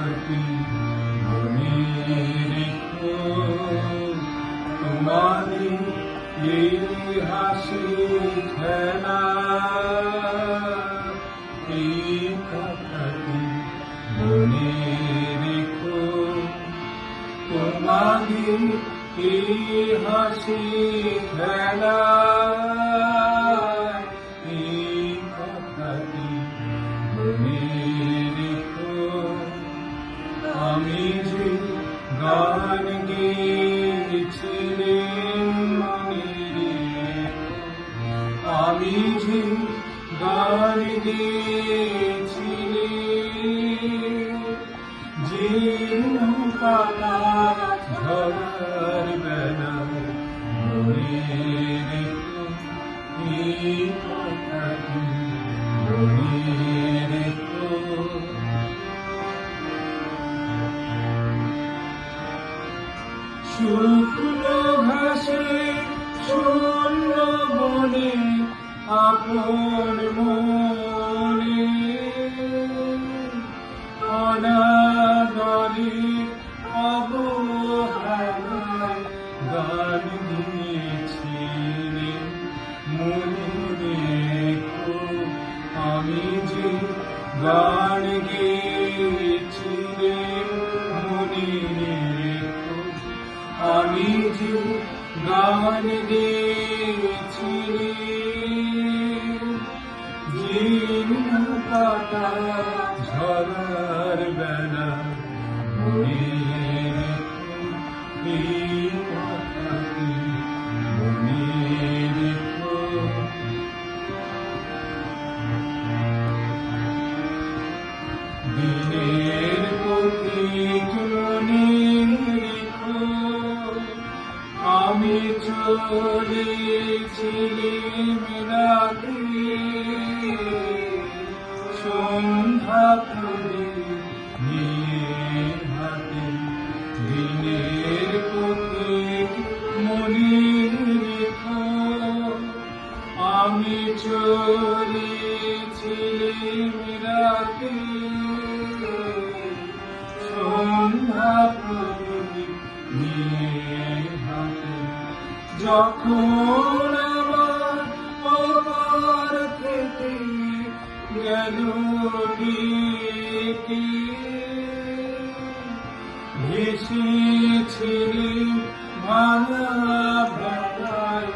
কথাটি মনে রেখো, তোমাদের এই হাসি খেলা, এই কথাটি মনে রেখো, তোমাদের এই হাসি খেলা, এই কথাটি মনে রেখো। আমি যে গান গেয়েছিলাম মনে রেখো, আমি যে গান গেয়েছিলাম, জীর্ণ পাতা ঝরার বেলা, মনে রেখো এই কথাটি মনে রেখো। শুকনো ঘাসে শূন্য বনে আপন মনে, অনাদরে অবহেলায় গান গেয়েছিলে, মনে রেখো আমি যে গান গেয়েছিলাম, মনে রেখো আমি যে গান গেয়েছিলাম, জীর্ণ পাতা ঝরার বেলা, মনে রেখো এই কথাটি মনে রেখো। দিনের পথিক মনে রেখো, আমি চলেছিলাম রাতে, সন্ধ্যা ফুলে নিয়ে হাতে। দিনের পথিক মনে রেখো, আমি চলেছিলাম রাতে, সন্ধ্যা ফুলে নিয়ে হাতে। যখন আমার অপার থেকে গেল ডেকে, ভেসেছিলেন ভাঙা বেলায়,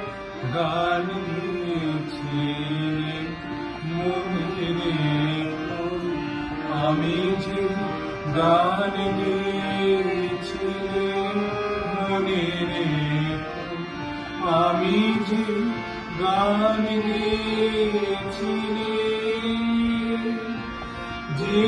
গান গেয়েছিলেন, মনে রেখো আমি যে গান গেয়েছিলাম, মনে রেখো আমি যে গান গেয়েছিলাম, যে